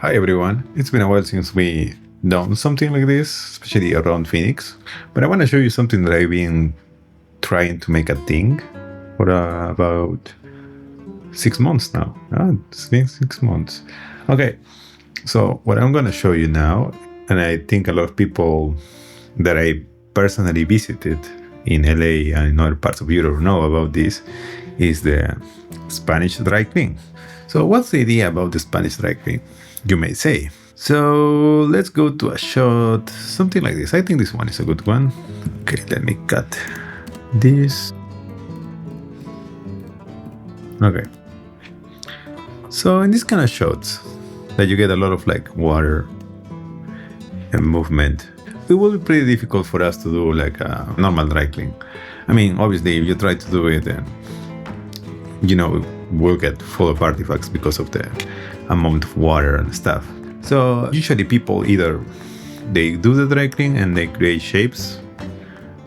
Hi everyone, it's been a while since we done something like this, especially around Phoenix, but I want to show you something that I've been trying to make a thing for about 6 months now. It's been 6 months. Okay, so what I'm going to show you now, and I think a lot of people that I personally visited in LA and in other parts of Europe know about this, is the Spanish Dry Clean. So what's the idea about the Spanish Dry Clean, you may say? So let's go to a shot, something like this. I think this one is a good one. Okay, let me cut this. Okay. So in this kind of shots that you get a lot of like water and movement, it will be pretty difficult for us to do like a normal dry clean. I mean, obviously if you try to do it, we'll get full of artifacts because of the amount of water and stuff. So usually people either they do the dry clean and they create shapes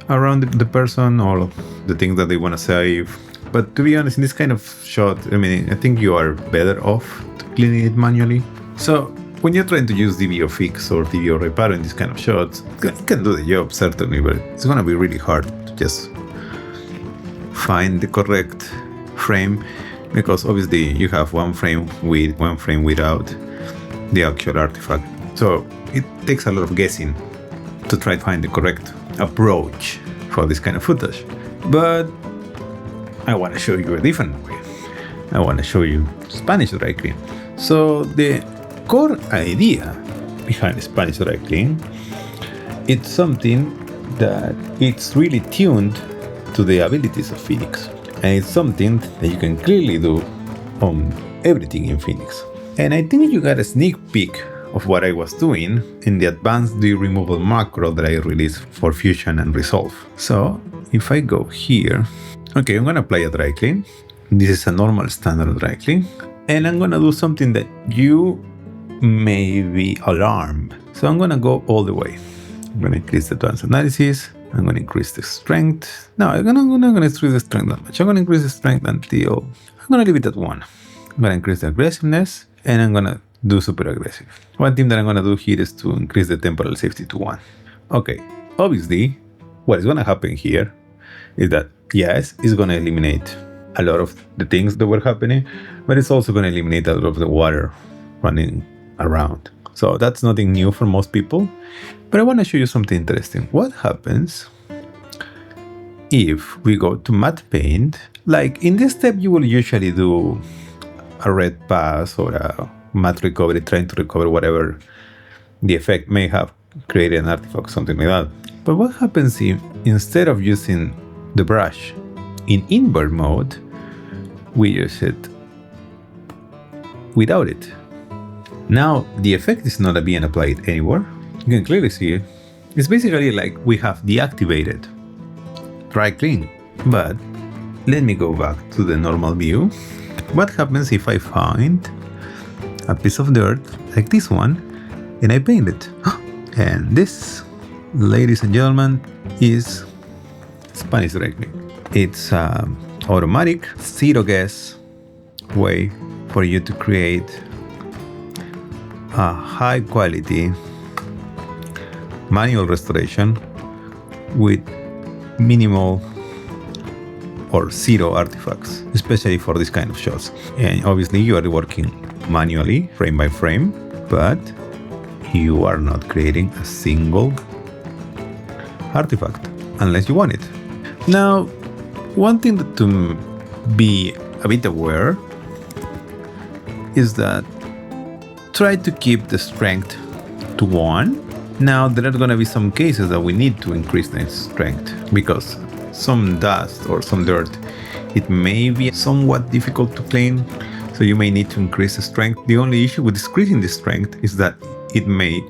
around the person or the things that they want to save. But to be honest, in this kind of shot, I think you are better off to cleaning it manually. So when you're trying to use DVO fix or DVO reparo in this kind of shots, it can do the job certainly, but it's going to be really hard to just find the correct frame, because obviously you have one frame with, one frame without the actual artifact. So it takes a lot of guessing to try to find the correct approach for this kind of footage. But I want to show you a different way. I want to show you Spanish Dry Clean. So the core idea behind Spanish Dry Clean, it's something that it's really tuned to the abilities of Phoenix. And it's something that you can clearly do on everything in Phoenix. And I think you got a sneak peek of what I was doing in the advanced DVO removal macro that I released for Fusion and Resolve. So if I go here, okay, I'm gonna apply a dry clean. This is a normal standard dry clean. And I'm gonna do something that you may be alarmed. So I'm gonna go all the way. I'm gonna increase the advanced analysis. I'm going to increase the strength. No, I'm not going to increase the strength that much. I'm going to increase the strength until... I'm going to leave it at 1. I'm going to increase the aggressiveness, and I'm going to do super aggressive. One thing that I'm going to do here is to increase the temporal safety to 1. Okay, obviously, what is going to happen here is that, yes, it's going to eliminate a lot of the things that were happening, but it's also going to eliminate a lot of the water running around. So that's nothing new for most people. But I want to show you something interesting. What happens if we go to matte paint? Like in this step, you will usually do a red pass or a matte recovery, trying to recover whatever the effect may have created an artifact, something like that. But what happens if instead of using the brush in invert mode, we use it without it? Now the effect is not being applied anywhere. You can clearly see it. It's basically like we have deactivated dry clean. But let me go back to the normal view. What happens if I find a piece of dirt like this one and I paint it? And this, ladies and gentlemen, is Spanish Dry Clean. It's automatic, zero guess way for you to create a high quality manual restoration with minimal or zero artifacts, especially for this kind of shots. And obviously you are working manually, frame by frame, but you are not creating a single artifact unless you want it. Now, one thing to be a bit aware is that try to keep the strength to 1. Now, there are going to be some cases that we need to increase the strength because some dust or some dirt, it may be somewhat difficult to clean, so you may need to increase the strength. The only issue with increasing the strength is that it may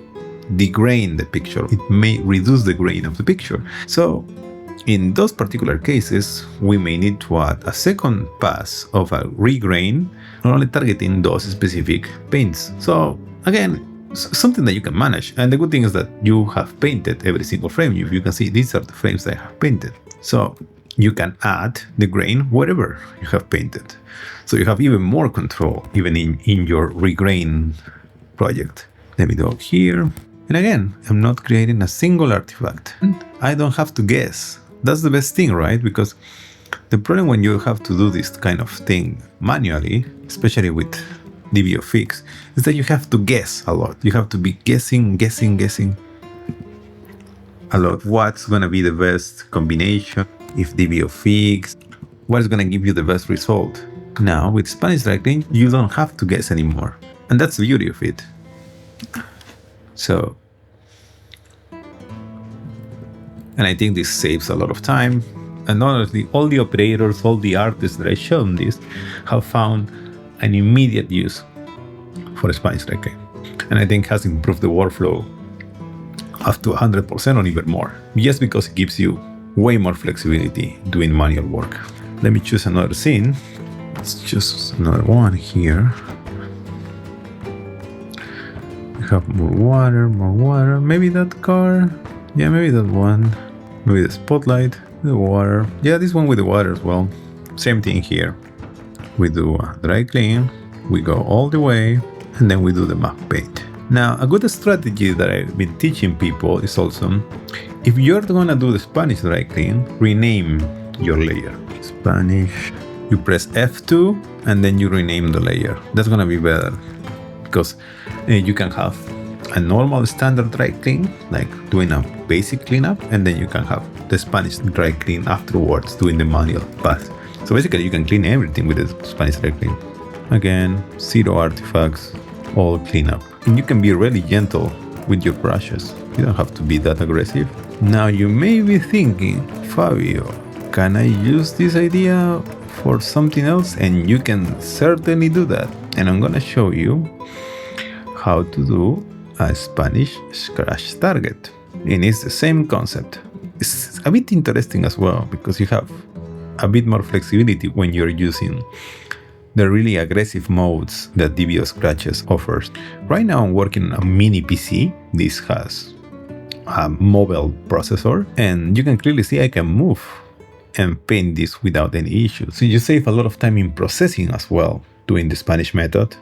degrain the picture. It may reduce the grain of the picture. So in those particular cases, we may need to add a second pass of a regrain, not only targeting those specific paints. So again, something that you can manage. And the good thing is that you have painted every single frame. You can see these are the frames that I have painted. So you can add the grain wherever you have painted. So you have even more control, even in your regrain project. Let me go here. And again, I'm not creating a single artifact. I don't have to guess. That's the best thing, right? Because the problem when you have to do this kind of thing manually, especially with DVO Fix, is that you have to guess a lot. You have to be guessing a lot. What's gonna be the best combination if DVO Fix? What's gonna give you the best result? Now with Spanish Dry Clean, you don't have to guess anymore. And that's the beauty of it. So, and I think this saves a lot of time. And honestly, all the operators, all the artists that I shown this have found an immediate use for Spanish Dry Clean. And I think has improved the workflow up to 100% or even more, just because it gives you way more flexibility doing manual work. Let me choose another scene. Let's choose another one here. We have more water. Maybe that car. Yeah, maybe that one. Maybe the spotlight, the water. Yeah, this one with the water as well. Same thing here. We do a dry clean, we go all the way, and then we do the map paint. Now, a good strategy that I've been teaching people is also, if you're gonna do the Spanish dry clean, rename your layer. Spanish, you press F2, and then you rename the layer. That's gonna be better, because you can have a normal standard dry clean, like doing a basic cleanup, and then you can have the Spanish dry clean afterwards, doing the manual path. So basically you can clean everything with the Spanish dry clean. Again, 0 artifacts, all cleanup. And you can be really gentle with your brushes. You don't have to be that aggressive. Now you may be thinking, Fabio, can I use this idea for something else? And you can certainly do that. And I'm gonna show you how to do a Spanish scratch target. And it's the same concept. It's a bit interesting as well, because you have a bit more flexibility when you're using the really aggressive modes that DVO Scratches offers. Right now I'm working on a mini PC. This has a mobile processor, and you can clearly see I can move and paint this without any issues. So you save a lot of time in processing as well, doing the Spanish method.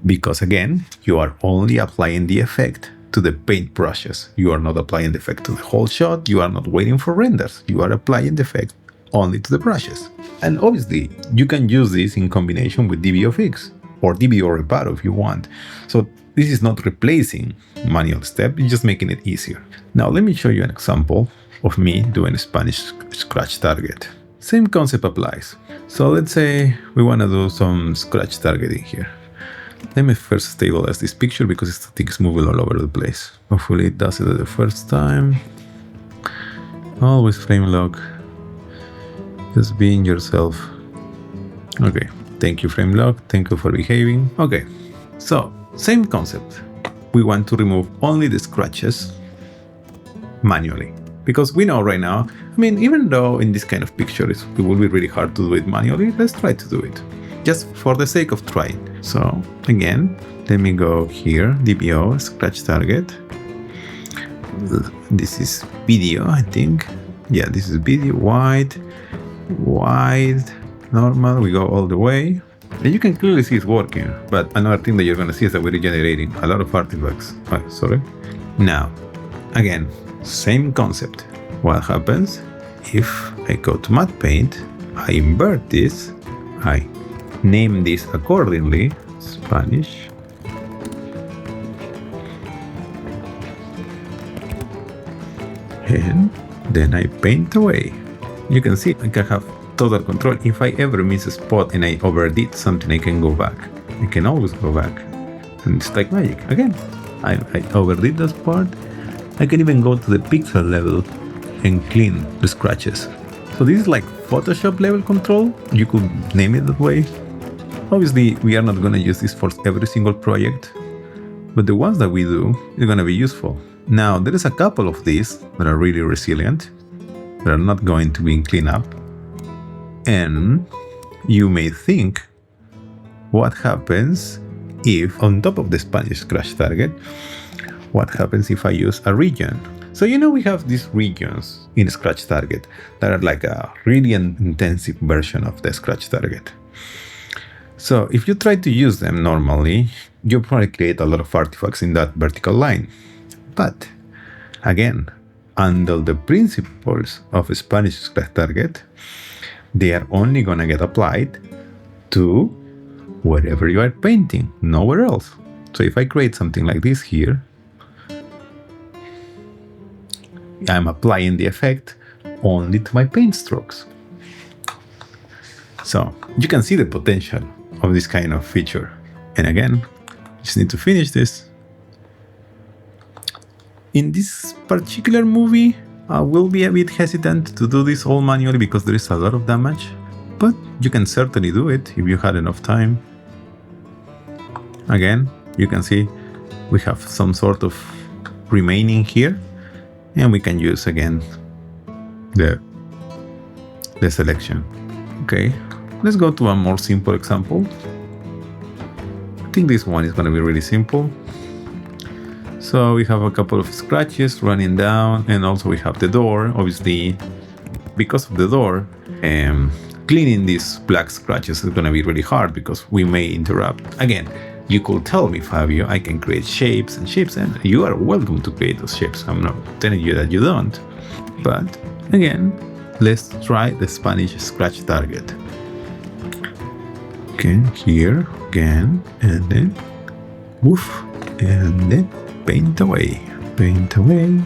Because again, you are only applying the effect to the paint brushes. You are not applying the effect to the whole shot. You are not waiting for renders. You are applying the effect only to the brushes. And obviously, you can use this in combination with DVO Fix or DVO Reparo if you want. So this is not replacing manual step, it's just making it easier. Now let me show you an example of me doing a Spanish scratch target. Same concept applies. So let's say we want to do some scratch targeting here. Let me first stabilize this picture because this thing is moving all over the place. Hopefully it does it the first time. Always frame lock. Just being yourself. Okay, thank you frame lock, thank you for behaving. Okay, so same concept. We want to remove only the scratches manually. Because we know right now, I mean, even though in this kind of picture it will be really hard to do it manually, let's try to do it. Just for the sake of trying. So again, let me go here, DVO, scratch target. This is video, I think. Yeah, this is video, wide, normal, we go all the way. And you can clearly see it's working. But another thing that you're gonna see is that we're generating a lot of artifacts. Oh, sorry. Now, again, same concept. What happens if I go to matte paint, I invert this, I name this accordingly, Spanish, and then I paint away. You can see I can have total control. If I ever miss a spot and I overdid something, I can go back. I can always go back. And it's like magic. Again, I overdid that part. I can even go to the pixel level and clean the scratches. So this is like Photoshop level control. You could name it that way. Obviously, we are not going to use this for every single project, but the ones that we do are going to be useful. Now, there is a couple of these that are really resilient, that are not going to be in cleanup. And you may think, what happens if, on top of the Spanish scratch target, what happens if I use a region? So you know we have these regions in Scratch Target that are like a really intensive version of the Scratch Target. So if you try to use them normally, you probably create a lot of artifacts in that vertical line. But again, under the principles of Spanish scratch target, they are only gonna get applied to wherever you are painting, nowhere else. So if I create something like this here, I'm applying the effect only to my paint strokes. So you can see the potential of this kind of feature. And again, just need to finish this. In this particular movie, I will be a bit hesitant to do this all manually because there is a lot of damage, but you can certainly do it if you had enough time. Again, you can see we have some sort of remaining here, and we can use again the selection. Okay, let's go to a more simple example. I think this one is going to be really simple. So we have a couple of scratches running down, and also we have the door. Obviously, because of the door, cleaning these black scratches is going to be really hard because we may interrupt. Again, you could tell me, Fabio, I can create shapes, and you are welcome to create those shapes. I'm not telling you that you don't. But again, let's try the Spanish scratch target. Okay, here again, and then woof, and then paint away, paint away,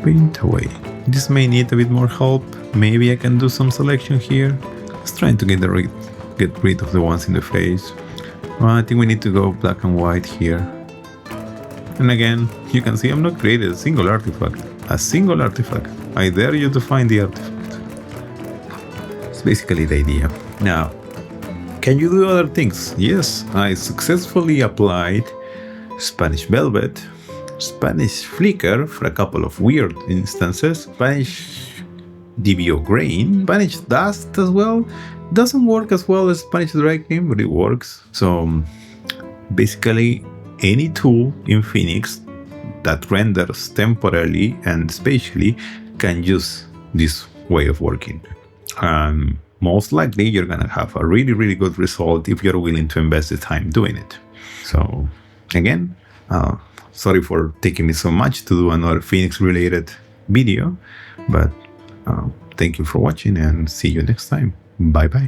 paint away. This may need a bit more help. Maybe I can do some selection here. Just trying to get rid of the ones in the face. I think we need to go black and white here. And again, you can see I'm not creating a single artifact. A single artifact. I dare you to find the artifact. It's basically the idea. Now, can you do other things? Yes, I successfully applied Spanish Velvet, Spanish Flicker for a couple of weird instances, Spanish DVO Grain, Spanish Dust as well. Doesn't work as well as Spanish Dry Clean, but it works. So basically any tool in Phoenix that renders temporarily and spatially can use this way of working. Most likely you're gonna have a really, really good result if you're willing to invest the time doing it. So again, sorry for taking me so much to do another Phoenix related video, but thank you for watching and see you next time. Bye bye.